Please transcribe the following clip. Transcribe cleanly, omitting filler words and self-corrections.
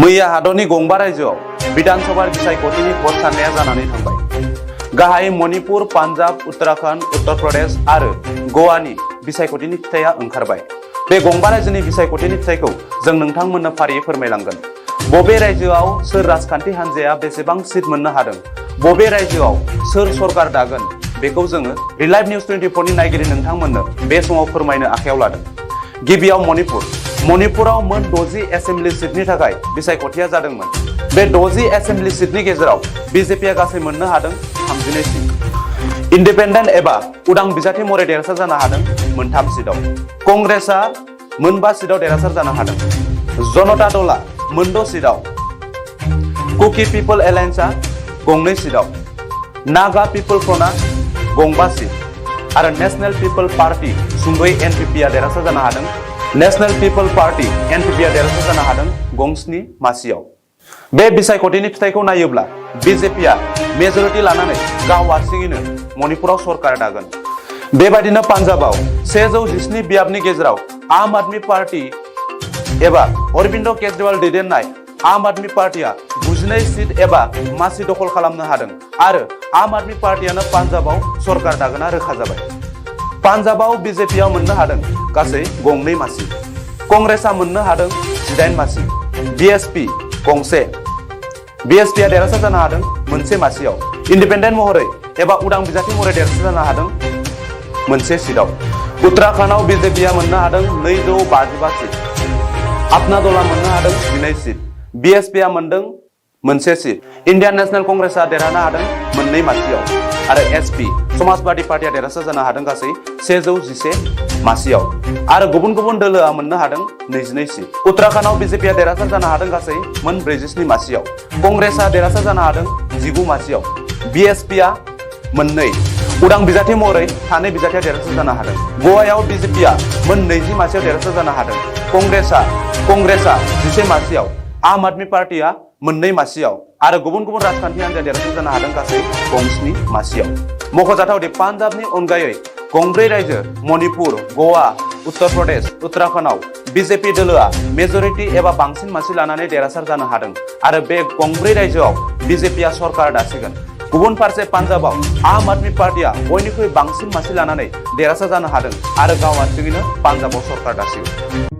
मैया हादरनि गंबा रायजोआव विधानसभा बिसायख'थिनि भट साननाया जानानै थांबाय। गाहाय मणिपुर, पान्जाब, उत्तराखंड, उत्तर प्रदेश आरो गोवानि बिसायख'थिनि फिथाइया ओंखारबाय। बे गंबा रायजोनि बिसायख'थिनि फिथाइखौ जों नोंथांमोननो फारियै फोरमायलांगोन। बबे रायजोआव सोर राजखान्थि हान्जाया बेसेबां सीट मोननो हादों, बबे रायजोआव सोर सरकार दागोन, बेखौ जोङो रिलाइभ निउज 24 नि नायगिरि नोंथांमोननो बे समाव फोरमायनो आखायाव लादों। गिबियाव मणिपुराव मोन 60 एसेम्बलि सीटनि थाखाय बिसायख'थिया जादोंमोन। बे 60 एसेम्बलि सीटनि गेजेराव बीजेपीआ गासै मोननो हादों 32 सीट। इन्डिपेन्डेन्ट एबा उदां बिजाथि महरै देरहासार जानो हादों मोन 3 सीटआव। कंग्रेसआ मोन 5 सीटआव देरहासार जानो हादों। जनता दलआ मोन 6 सीटआव। कुकी पिपल एलायन्सआ गंनै सीटआव। नागा पिपल फ्रन्टआ गंबा सीट आरो नेशनेल पिपल पार्टी सुंदयै एनपिपिआ देरहासार जानो हादों। नेशनेल पिपल पार्टी एनपिपिआ देरहासार जानो हादों गं7 मासियाव। बे बिसायख'थिनि फिथाइखौ नायोब्ला बीजेपीआ मेजरिटी लानानै गाव हारसिङैनो मणिपुराव सरकार दागोन। बेबायदिनो पान्जाबाव 117 बियाबनि गेजेराव आम आदमी पार्टी एबा अरविंद केजरीवाल दैदेननाय आम आदमी पार्टीआ 92 सीट एबा मासि दखल खालामनो हादों आरो आम आदमी पार्टीआनो पान्जाबाव सरकार दागोना रोखा जाबाय। पान्जाबाव बीजेपीआ मोननो हादों गासै गंनै मासि। कंग्रेसआ मोननो हादों 18 मासि। बीएसपी गंसे। बीएसपीआ देरहासार जानो हादों मोनसे मासियाव। इन्डिपेन्डेन्ट महरै एबा उदां बिजाथि महरै देरहासार जानो हादों मोनसे सीटआव। उत्तराखंडआव बीजेपीआ मोननो हादों 255 सीट। अपना दलआ मोननो हादों 12 सीट। बीएसपीआ मोनदों मोनसे सीट। इन्डियान नेशनेल कंग्रेसआ देरहानो हादों मोननै मासियाव आरो एसपी समाजवादी पार्टीआ देरहासार जानो हादों गासै 111 मासियाव आरो गुबुन गुबुन दोलोआ मोननो हादों 22 सीट। उत्तराखंडआव बीजेपीआ देरहासार जानो हादों गासै मोन 47 मासियाव। कंग्रेसआ देरहासार जानो हादों 19 मासियाव। बीएसपीआ मोननै उदां बिजाथि महरै 2 बिजाथिया देरहासार जानो हादों। गोवायाव बीजेपीआ मोन 20 मासियाव देरहासार जानो हादों। कंग्रेसआ 11 मासियाव। आम आदमी पार्टीआ मोननै मासियाव आरो गुबुन गुबुन राजखान्थि हान्जाया देरहासार जानो हादों गासै गं7 मासियाव। मख'जाथावदि पान्जाबनि अनगायै गंब्रै रायजो मणिपुर, गोवा, उत्तर प्रदेश, उत्तराखंडआव बीजेपी दोलोआ मेजरिटी एबा बांसिन मासि लानानै देरहासार जानो हादों आरो बे गंब्रै रायजोआव बीजेपीआ सरकार दासिगोन। गुबुन फारसे पान्जाबाव आम आदमी पार्टीआ बयनिख्रुइ बांसिन मासि लानानै देरहासार जानो हादों आरो गाव हारसिङैनो पान्जाबाव सरकार दासिगोन।